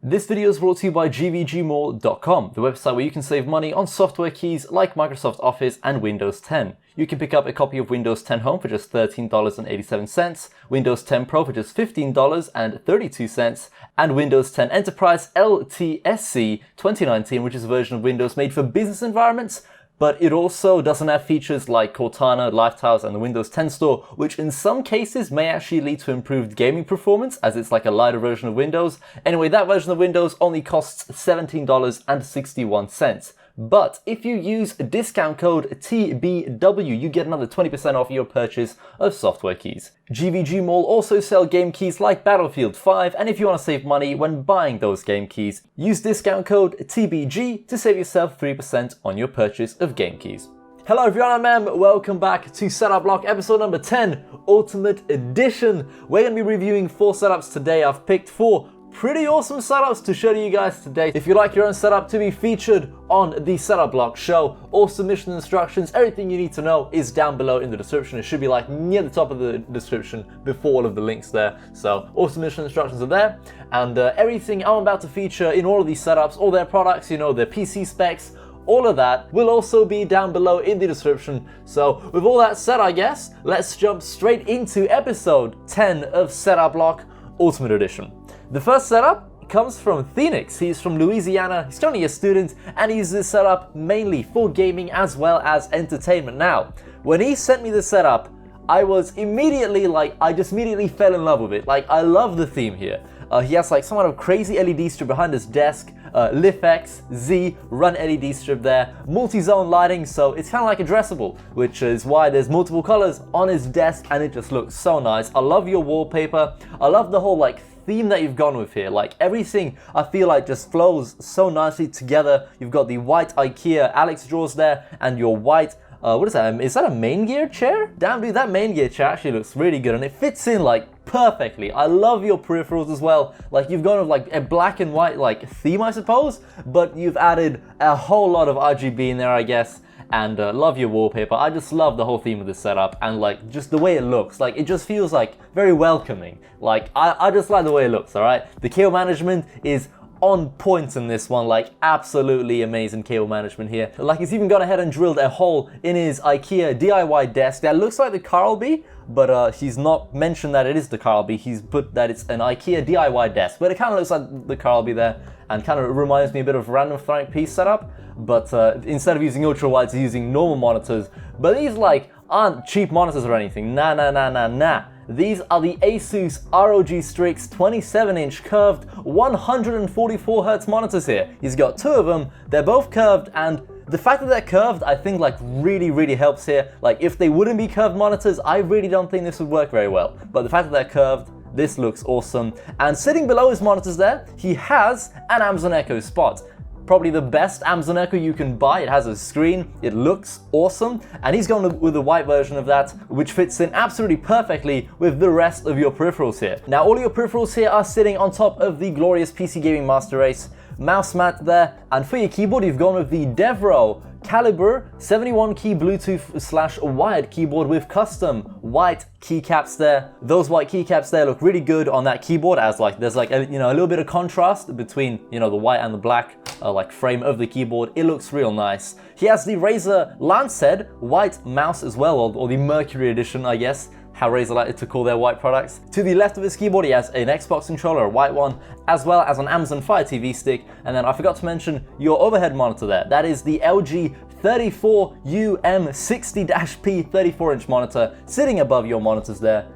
This video is brought to you by GVGmall.com, the website where you can save money on software keys like Microsoft Office and Windows 10. You can pick up a copy of Windows 10 Home for just $13.87, Windows 10 Pro for just $15.32, and Windows 10 Enterprise LTSC 2019, which is a version of Windows made for business environments, but it also doesn't have features like Cortana, Lifetiles, and the Windows 10 Store, which in some cases may actually lead to improved gaming performance, as it's like a lighter version of Windows. Anyway, that version of Windows only costs $17.61. But if you use discount code TBW, you get another 20% off your purchase of software keys. GVG Mall also sell game keys like Battlefield 5, and if you want to save money when buying those game keys, use discount code TBG to save yourself 3% on your purchase of game keys. Hello everyone, I'm welcome back to Setup Block episode number 10, Ultimate Edition. We're going to be reviewing 4 setups today. I've picked 4 pretty awesome setups to show to you guys today. If you'd like your own setup to be featured on the Setup Block show, all submission instructions, everything you need to know is down below in the description. It should be like near the top of the description before all of the links there. So all submission instructions are there, and everything I'm about to feature in all of these setups, all their products, you know, their PC specs, all of that will also be down below in the description. So with all that said, I guess, let's jump straight into episode 10 of Setup Block Ultimate Edition. The first setup comes from Phoenix. He's from Louisiana, he's currently a student, and he uses this setup mainly for gaming as well as entertainment. Now, when he sent me this setup, I just immediately fell in love with it. Like, I love the theme here. He has like some kind of crazy LED strip behind his desk, LiftX, Z, run LED strip there, multi-zone lighting, so it's kind of like addressable, which is why there's multiple colors on his desk and it just looks so nice. I love your wallpaper. I love the whole like theme that you've gone with here. Like everything I feel like just flows so nicely together. You've got the white IKEA Alex drawers there and your white what is that? Is that a Maingear chair? Damn dude, that Maingear chair actually looks really good and it fits in like perfectly. I love your peripherals as well. Like you've gone with like a black and white like theme, I suppose, but you've added a whole lot of RGB in there, I guess. And love your wallpaper. I just love the whole theme of this setup and like just the way it looks. Like it just feels like very welcoming. Like I just like the way it looks, alright? The cable management is on point in this one, like absolutely amazing cable management here. Like he's even gone ahead and drilled a hole in his IKEA DIY desk that looks like the Karlby, but he's not mentioned that it is the Karlby. He's put that it's an IKEA DIY desk, but it kind of looks like the Karlby there and kind of reminds me a bit of random Frank piece setup, but instead of using ultra wides, he's using normal monitors. But these like aren't cheap monitors or anything. Nah. These are the ASUS ROG STRIX 27-inch curved 144Hz monitors here. He's got 2 of them, they're both curved, and the fact that they're curved I think like really helps here. Like if they wouldn't be curved monitors, I really don't think this would work very well. But the fact that they're curved, this looks awesome. And sitting below his monitors there, he has an Amazon Echo Spot. Probably the best Amazon Echo you can buy. It has a screen, it looks awesome, and he's gone with the white version of that, which fits in absolutely perfectly with the rest of your peripherals here. Now all your peripherals here are sitting on top of the glorious PC Gaming Master Race mouse mat there, and for your keyboard you've gone with the Devro Caliber 71 key Bluetooth / wired keyboard with custom white keycaps there. Those white keycaps there look really good on that keyboard, as like there's like a little bit of contrast between the white and the black like frame of the keyboard. It looks real nice. He has the Razer Lancehead white mouse as well, or the Mercury edition, I guess, how Razer like to call their white products. To the left of his keyboard he has an Xbox controller, a white one, as well as an Amazon Fire TV stick, and then I forgot to mention your overhead monitor there. That is the LG 34UM60-P 34-inch monitor sitting above your monitors there,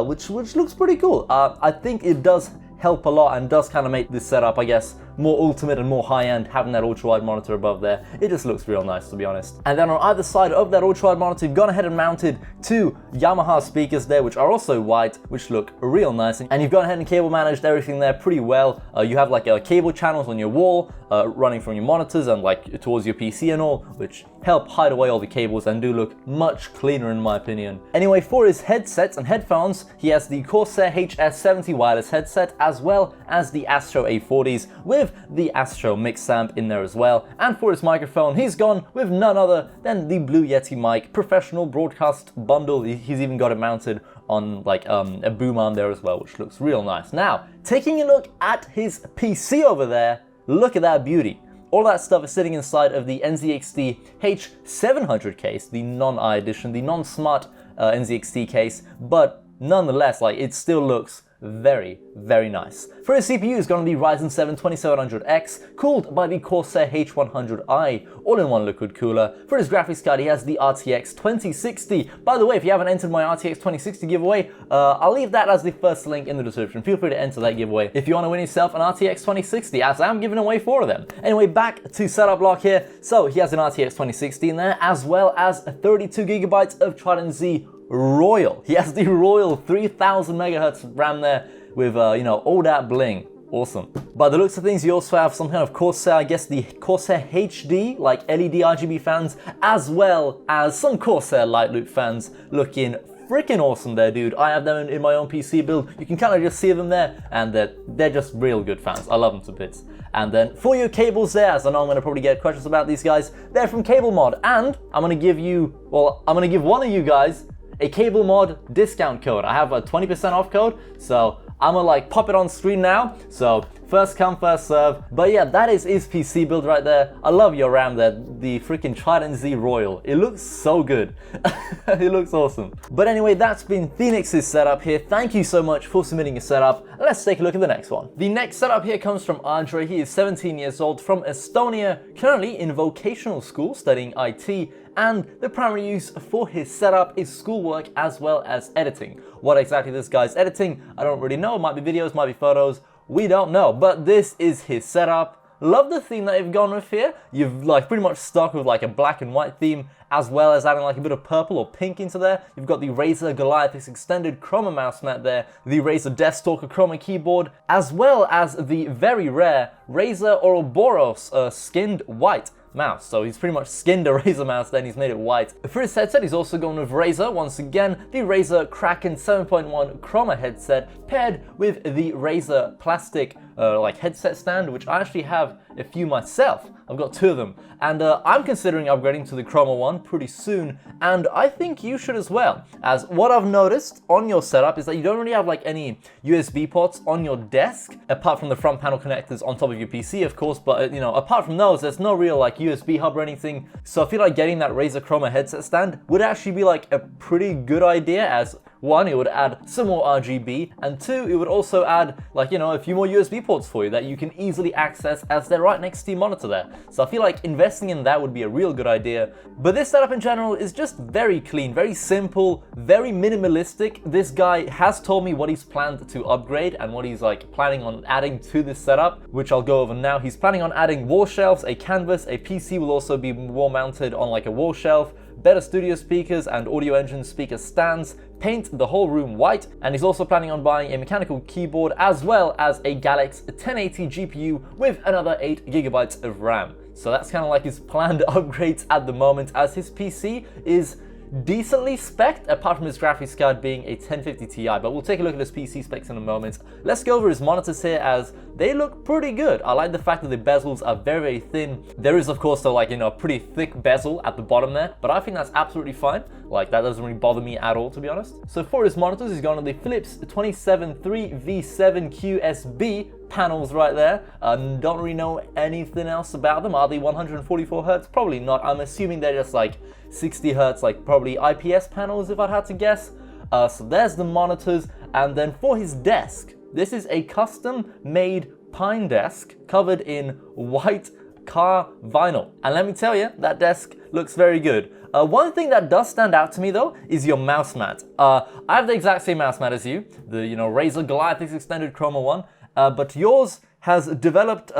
which looks pretty cool. I think it does help a lot and does kind of make this setup, I guess, more ultimate and more high-end, having that ultra-wide monitor above there. It just looks real nice, to be honest. And then on either side of that ultra-wide monitor, you've gone ahead and mounted 2 Yamaha speakers there, which are also white, which look real nice. And you've gone ahead and cable managed everything there pretty well. You have like cable channels on your wall, running from your monitors and like towards your PC and all, which help hide away all the cables and do look much cleaner in my opinion. Anyway, for his headsets and headphones, he has the Corsair HS70 wireless headset as well as the Astro A40s with the Astro mix amp in there as well. And for his microphone, he's gone with none other than the Blue Yeti mic professional broadcast bundle. He's even got it mounted on like a boom arm there as well, which looks real nice. Now, taking a look at his PC over there, look at that beauty. All that stuff is sitting inside of the NZXT H100 case, the non-i edition, the non-smart NZXT case, but nonetheless, like, it still looks very, very nice. For his CPU, it's going to be Ryzen 7 2700X, cooled by the Corsair H100i all-in-one liquid cooler. For his graphics card, he has the RTX 2060. By the way, if you haven't entered my RTX 2060 giveaway, I'll leave that as the first link in the description. Feel free to enter that giveaway if you want to win yourself an RTX 2060, as I'm giving away 4 of them. Anyway, back to setup block here. So he has an RTX 2060 in there, as well as 32GB of Trident Z Royal. He has the Royal 3000 megahertz RAM there with, you know, all that bling. Awesome. By the looks of things, you also have some kind of Corsair, I guess the Corsair HD, like LED RGB fans, as well as some Corsair light loop fans looking freaking awesome there, dude. I have them in my own PC build. You can kind of just see them there, and they're just real good fans. I love them to bits. And then for your cables there, as I know I'm going to probably get questions about these guys, they're from Cable Mod, and I'm going to give you, well, I'm going to give one of you guys a Cable Mod discount code. I have a 20% off code, so I'm gonna like pop it on screen now. So first come, first serve. But yeah, that is his PC build right there. I love your RAM there, the freaking Trident Z Royal. It looks so good. It looks awesome. But anyway, that's been Phoenix's setup here. Thank you so much for submitting your setup. Let's take a look at the next one. The next setup here comes from Andre. He is 17 years old from Estonia, currently in vocational school studying IT, and the primary use for his setup is schoolwork as well as editing. What exactly this guy's editing, I don't really know. It might be videos, might be photos, we don't know, but this is his setup. Love the theme that you've gone with here. You've like pretty much stuck with like a black and white theme, as well as adding like a bit of purple or pink into there. You've got the Razer Goliathus extended Chroma mouse mat there, the Razer Deathstalker Chroma keyboard, as well as the very rare Razer Ouroboros skinned white mouse. So he's pretty much skinned a Razer mouse, then he's made it white. For his headset, he's also gone with Razer, once again, the Razer Kraken 7.1 Chroma headset, paired with the Razer plastic like headset stand, which I actually have a few myself. I've got 2 of them, and I'm considering upgrading to the Chroma one pretty soon, and I think you should as well, as what I've noticed on your setup is that you don't really have like any USB ports on your desk, apart from the front panel connectors on top of your PC, of course, but you know, apart from those, there's no real like USB hub or anything. So I feel like getting that Razer Chroma headset stand would actually be like a pretty good idea, as 1, it would add some more RGB, and 2, it would also add like, you know, a few more USB ports for you that you can easily access as they're right next to your monitor there. So I feel like investing in that would be a real good idea. But this setup in general is just very clean, very simple, very minimalistic. This guy has told me what he's planned to upgrade and what he's like planning on adding to this setup, which I'll go over now. He's planning on adding wall shelves, a canvas, a PC will also be wall mounted on like a wall shelf, better studio speakers and audio engine speaker stands, paint the whole room white, and he's also planning on buying a mechanical keyboard as well as a Galaxy 1080 GPU with another 8GB of RAM. So that's kind of like his planned upgrades at the moment, as his PC is decently spec'd, apart from his graphics card being a 1050 Ti, but we'll take a look at his PC specs in a moment. Let's go over his monitors here, as they look pretty good. I like the fact that the bezels are very, very thin. There is, of course, though, like, you know, a pretty thick bezel at the bottom there, but I think that's absolutely fine. Like, that doesn't really bother me at all, to be honest. So for his monitors, he's gone on the Philips 273V7QSB panels right there. Don't really know anything else about them. Are they 144 Hertz? Probably not. I'm assuming they're just like 60 Hertz, like probably IPS panels if I'd had to guess. So there's the monitors. And then for his desk, this is a custom made pine desk covered in white car vinyl. And let me tell you, that desk looks very good. One thing that does stand out to me though is your mouse mat. I have the exact same mouse mat as you, the Razer Goliathus extended Chroma one. But yours has developed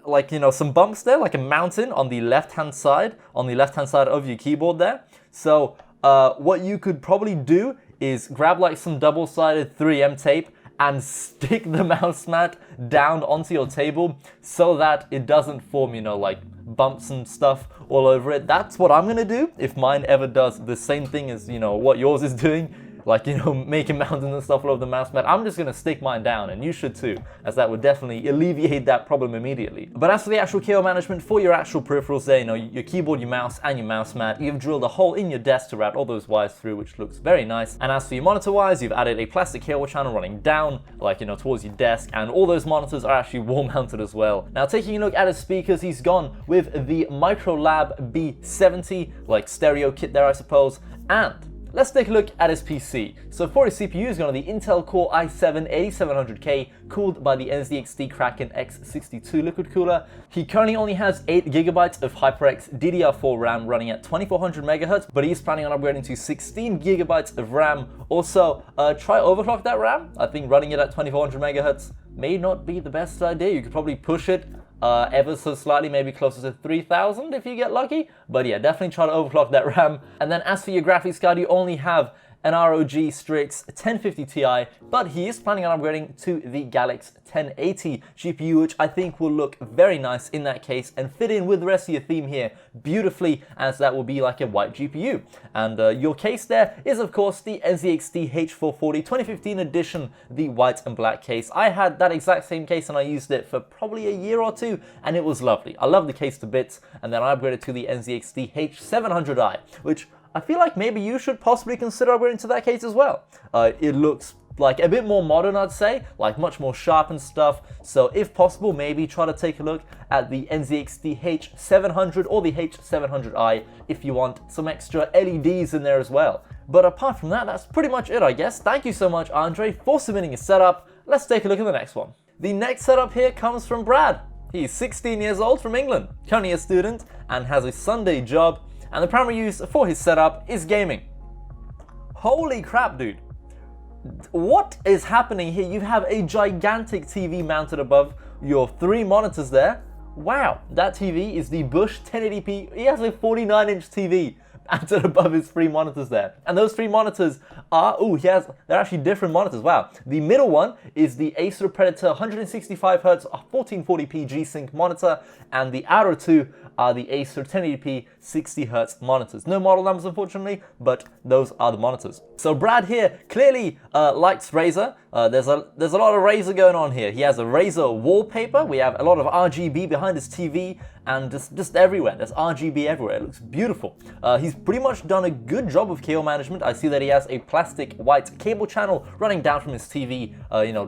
like, you know, some bumps there, like a mountain on the left-hand side of your keyboard there. So what you could probably do is grab like some double-sided 3M tape and stick the mouse mat down onto your table so that it doesn't form, you know, like bumps and stuff all over it. That's what I'm gonna do if mine ever does the same thing as, you know, what yours is doing. like, you know, making mountains and stuff all over the mouse mat, I'm just gonna stick mine down, and you should too, as that would definitely alleviate that problem immediately. But as for the actual cable management for your actual peripherals there, you know, your keyboard, your mouse, and your mouse mat, you've drilled a hole in your desk to route all those wires through, which looks very nice. And as for your monitor wires, you've added a plastic cable channel running down, like, you know, towards your desk, and all those monitors are actually wall mounted as well. Now, taking a look at his speakers, he's gone with the Microlab B70, like stereo kit there, I suppose. And let's take a look at his PC. So for his CPU, he's got the Intel Core i7-8700K, cooled by the NZXT Kraken X62 liquid cooler. He currently only has 8GB of HyperX DDR4 RAM running at 2400 MHz, but he's planning on upgrading to 16GB of RAM. Also, try overclock that RAM. I think running it at 2400 MHz may not be the best idea. You could probably push it ever so slightly, maybe closer to 3000 if you get lucky. But yeah, definitely try to overclock that RAM. And then as for your graphics card, you only have an ROG Strix 1050 Ti, but he is planning on upgrading to the Galaxy 1080 GPU, which I think will look very nice in that case and fit in with the rest of your theme here beautifully, as that will be like a white GPU. And your case there is, of course, the NZXT H440 2015 edition, the white and black case. I had that exact same case and I used it for probably a year or two, and it was lovely. I love the case to bits. And then I upgraded to the NZXT H700i, which I feel like maybe you should possibly consider upgrading to that case as well. It looks like a bit more modern, I'd say, like much more sharp and stuff. So if possible, maybe try to take a look at the NZXT H700 or the H700i if you want some extra LEDs in there as well. But apart from that, that's pretty much it, I guess. Thank you so much, Andre, for submitting a setup. Let's take a look at the next one. The next setup here comes from Brad. He's 16 years old from England, currently a student, and has a Sunday job. And the primary use for his setup is gaming. Holy crap, dude. What is happening here? You have a gigantic TV mounted above your 3 monitors there. Wow, that TV is the Bush 1080p. He has a 49-inch TV mounted above his 3 monitors there. And those 3 monitors are, they're actually different monitors, wow. The middle one is the Acer Predator 165Hz 1440p G-Sync monitor, and the outer 2 are the Acer 1080p 60Hz monitors. No model numbers, unfortunately, but those are the monitors. So Brad here clearly likes Razer. There's a lot of Razer going on here. He has a Razer wallpaper. We have a lot of RGB behind his TV, and just everywhere. There's RGB everywhere. It looks beautiful. He's pretty much done a good job of cable management. I see that he has a plastic white cable channel running down from his TV,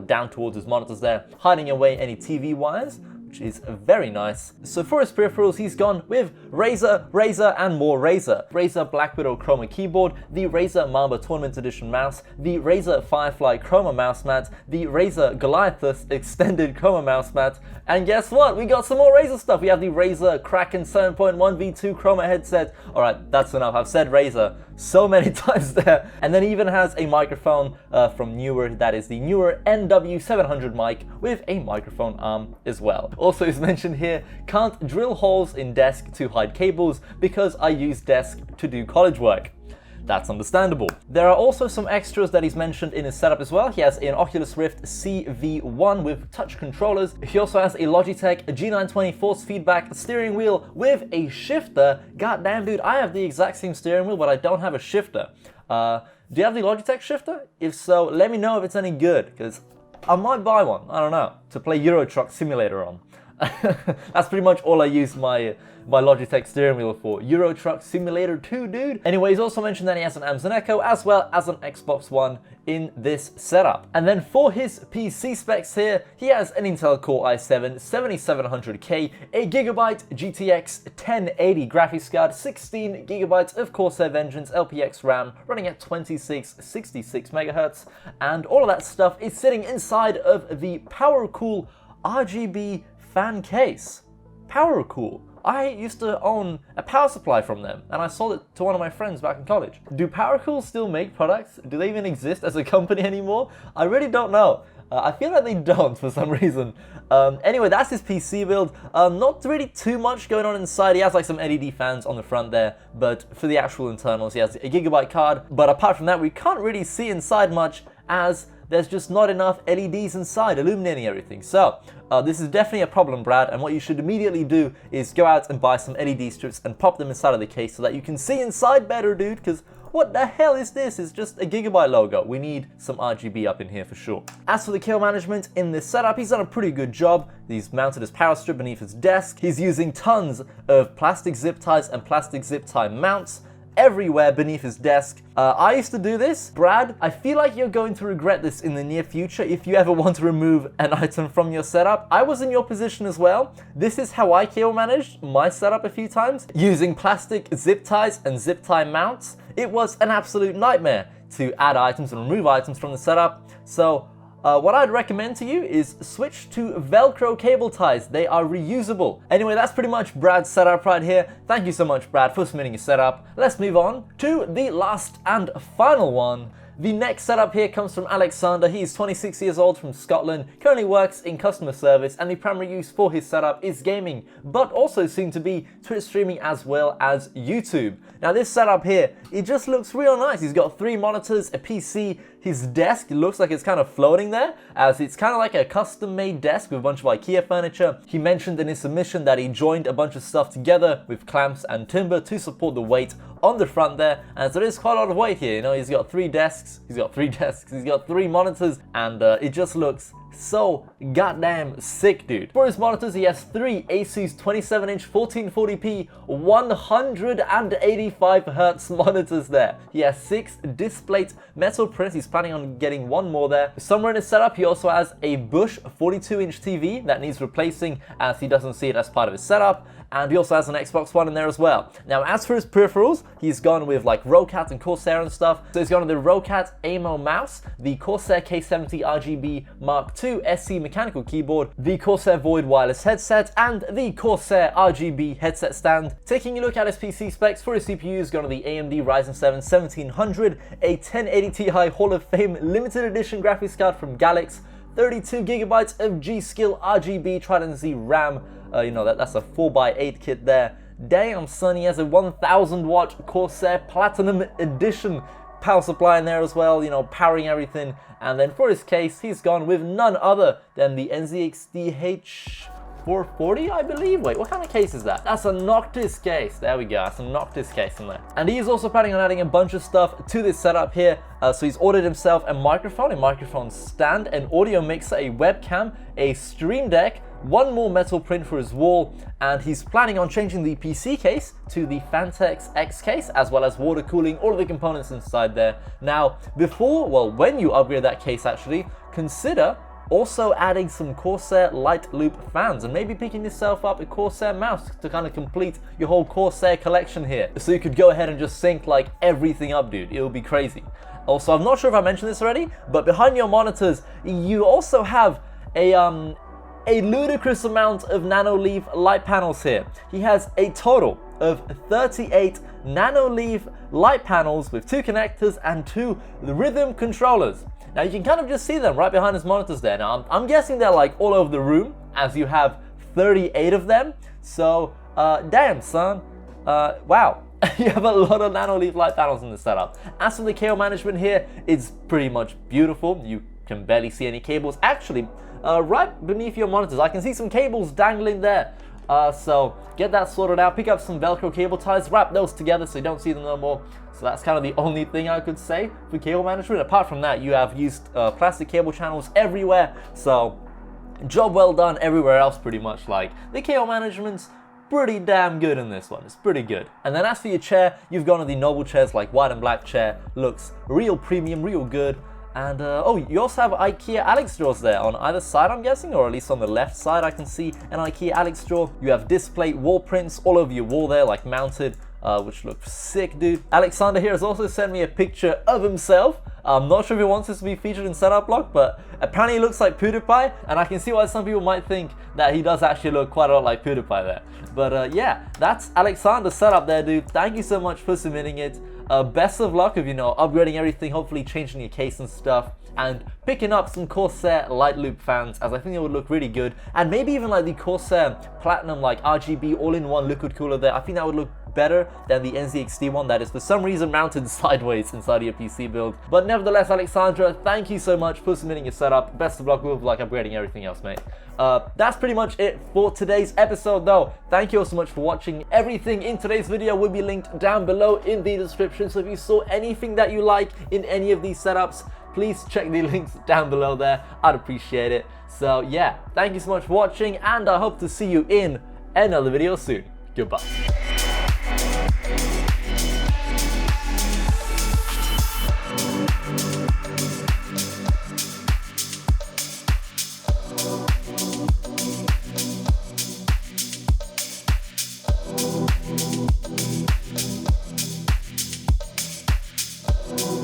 down towards his monitors there, hiding away any TV wires, which is very nice. So for his peripherals, he's gone with Razer, and more Razer. Razer BlackWidow Chroma keyboard, the Razer Mamba Tournament Edition mouse, the Razer Firefly Chroma mouse mat, the Razer Goliathus extended Chroma mouse mat, and guess what? We got some more Razer stuff. We have the Razer Kraken 7.1 V2 Chroma headset. All right, that's enough. I've said Razer so many times there. And then he even has a microphone from Newer, that is the Newer NW700 mic with a microphone arm as well. Also, as mentioned here, can't drill holes in desk to hide cables because I use desk to do college work. That's understandable. There are also some extras that he's mentioned in his setup as well. He has an Oculus Rift CV1 with touch controllers. He also has a Logitech G920 force feedback steering wheel with a shifter. God damn, dude, I have the exact same steering wheel, but I don't have a shifter. Do you have the Logitech shifter? If so, let me know if it's any good, because I might buy one, I don't know, to play Euro Truck Simulator on. That's pretty much all I use my Logitech steering wheel for. Euro Truck Simulator 2, dude. Anyway, he's also mentioned that he has an Amazon Echo as well as an Xbox One in this setup. And then for his PC specs here, he has an Intel Core i7-7700K, a GIGABYTE GTX 1080 graphics card, 16GB of Corsair Vengeance LPX RAM running at 2666 MHz, and all of that stuff is sitting inside of the PowerCool RGB Fan Case. PowerCool. I used to own a power supply from them, and I sold it to one of my friends back in college. Do PowerCool still make products? Do they even exist as a company anymore? I really don't know. I feel like they don't for some reason. Anyway, that's his PC build. Not really too much going on inside. He has like some LED fans on the front there, but for the actual internals, he has a Gigabyte card. But apart from that, we can't really see inside much, as there's just not enough LEDs inside illuminating everything. So this is definitely a problem, Brad, and what you should immediately do is go out and buy some LED strips and pop them inside of the case so that you can see inside better, dude, because what the hell is this? It's just a GIGABYTE logo. We need some RGB up in here for sure. As for the cable management in this setup, he's done a pretty good job. He's mounted his power strip beneath his desk. He's using tons of plastic zip ties and plastic zip tie mounts everywhere beneath his desk. I used to do this. Brad, I feel like you're going to regret this in the near future if you ever want to remove an item from your setup. I was in your position as well. This is how I cable managed my setup a few times, using plastic zip ties and zip tie mounts. It was an absolute nightmare to add items and remove items from the setup. So what I'd recommend to you is switch to Velcro cable ties. They are reusable. Anyway, that's pretty much Brad's setup right here. Thank you so much, Brad, for submitting your setup. Let's move on to the last and final one. The next setup here comes from Alexander. He's 26 years old from Scotland, currently works in customer service, and the primary use for his setup is gaming, but also soon to be Twitch streaming as well as YouTube. Now this setup here, it just looks real nice. He's got 3 monitors, a PC, his desk looks like it's kind of floating there, as it's kind of like a custom-made desk with a bunch of IKEA furniture. He mentioned in his submission that he joined a bunch of stuff together with clamps and timber to support the weight on the front there, and so there's quite a lot of weight here. You know, he's got 3 desks, he's got 3 monitors, and it just looks so goddamn sick, dude. For his monitors, he has 3 ASUS 27-inch 1440p 185Hz monitors there. He has 6 displate metal prints. He's planning on getting 1 more there. Somewhere in his setup, he also has a Bush 42-inch TV that needs replacing, as he doesn't see it as part of his setup. And he also has an Xbox One in there as well. Now, as for his peripherals, he's gone with like ROCCAT and Corsair and stuff. So he's gone with the ROCCAT AIMO mouse, the Corsair K70 RGB Mark II SC mechanical keyboard, the Corsair Void wireless headset, and the Corsair RGB headset stand. Taking a look at his PC specs for his CPU, he's gone with the AMD Ryzen 7 1700, a 1080 Ti Hall of Fame limited edition graphics card from Galix, 32GB of G.Skill RGB Trident Z RAM. You know, that's a 4x8 kit there. Damn son, he has a 1000 watt Corsair Platinum Edition power supply in there as well, you know, powering everything. And then for his case, he's gone with none other than the NZXT H440, I believe. Wait, what kind of case is that? That's a Noctis case. There we go, that's a Noctis case in there. And he is also planning on adding a bunch of stuff to this setup here. So he's ordered himself a microphone stand, an audio mixer, a webcam, a stream deck, 1 more metal print for his wall, and he's planning on changing the PC case to the Phanteks X case, as well as water cooling all of the components inside there. Now, when you upgrade that case actually, consider also adding some Corsair light loop fans and maybe picking yourself up a Corsair mouse to kind of complete your whole Corsair collection here. So you could go ahead and just sync like everything up, dude. It'll be crazy. Also, I'm not sure if I mentioned this already, but behind your monitors, you also have a ludicrous amount of Nanoleaf light panels here. He has a total of 38 Nanoleaf light panels with 2 connectors and 2 rhythm controllers. Now you can kind of just see them right behind his monitors there. Now I'm guessing they're like all over the room, as you have 38 of them. So damn son, wow. You have a lot of Nanoleaf light panels in the setup. As for the cable management here, it's pretty much beautiful. You can barely see any cables. Actually, right beneath your monitors, I can see some cables dangling there. So get that sorted out. Pick up some Velcro cable ties, wrap those together so you don't see them no more. So that's kind of the only thing I could say for cable management. Apart from that, you have used plastic cable channels everywhere. So job well done everywhere else pretty much. Like, the cable management's pretty damn good in this one. It's pretty good. And then as for your chair, you've gone with the Noble chairs, like white and black chair. Looks real premium, real good. And oh, you also have IKEA Alex drawers there on either side, I'm guessing, or at least on the left side I can see an IKEA Alex drawer. You have display wall prints all over your wall there, like mounted, which looks sick, dude. Alexander here has also sent me a picture of himself. I'm not sure if he wants this to be featured in Setup Block, but apparently he looks like PewDiePie, and I can see why some people might think that he does actually look quite a lot like PewDiePie there. But yeah, that's Alexander's setup there, dude. Thank you so much for submitting it. Best of luck with, you know, upgrading everything, hopefully changing your case and stuff, and picking up some Corsair light loop fans, as I think it would look really good, and maybe even like the Corsair Platinum like RGB all-in-one liquid cooler there. I think that would look better than the NZXT one that is for some reason mounted sideways inside your PC build. But nevertheless, Alexandra, thank you so much for submitting your setup. Best of luck with like upgrading everything else, mate. That's pretty much it for today's episode though. Thank you all so much for watching. Everything in today's video will be linked down below in the description, so if you saw anything that you like in any of these setups, please check the links down below there. I'd appreciate it. So yeah, thank you so much for watching, and I hope to see you in another video soon. Goodbye.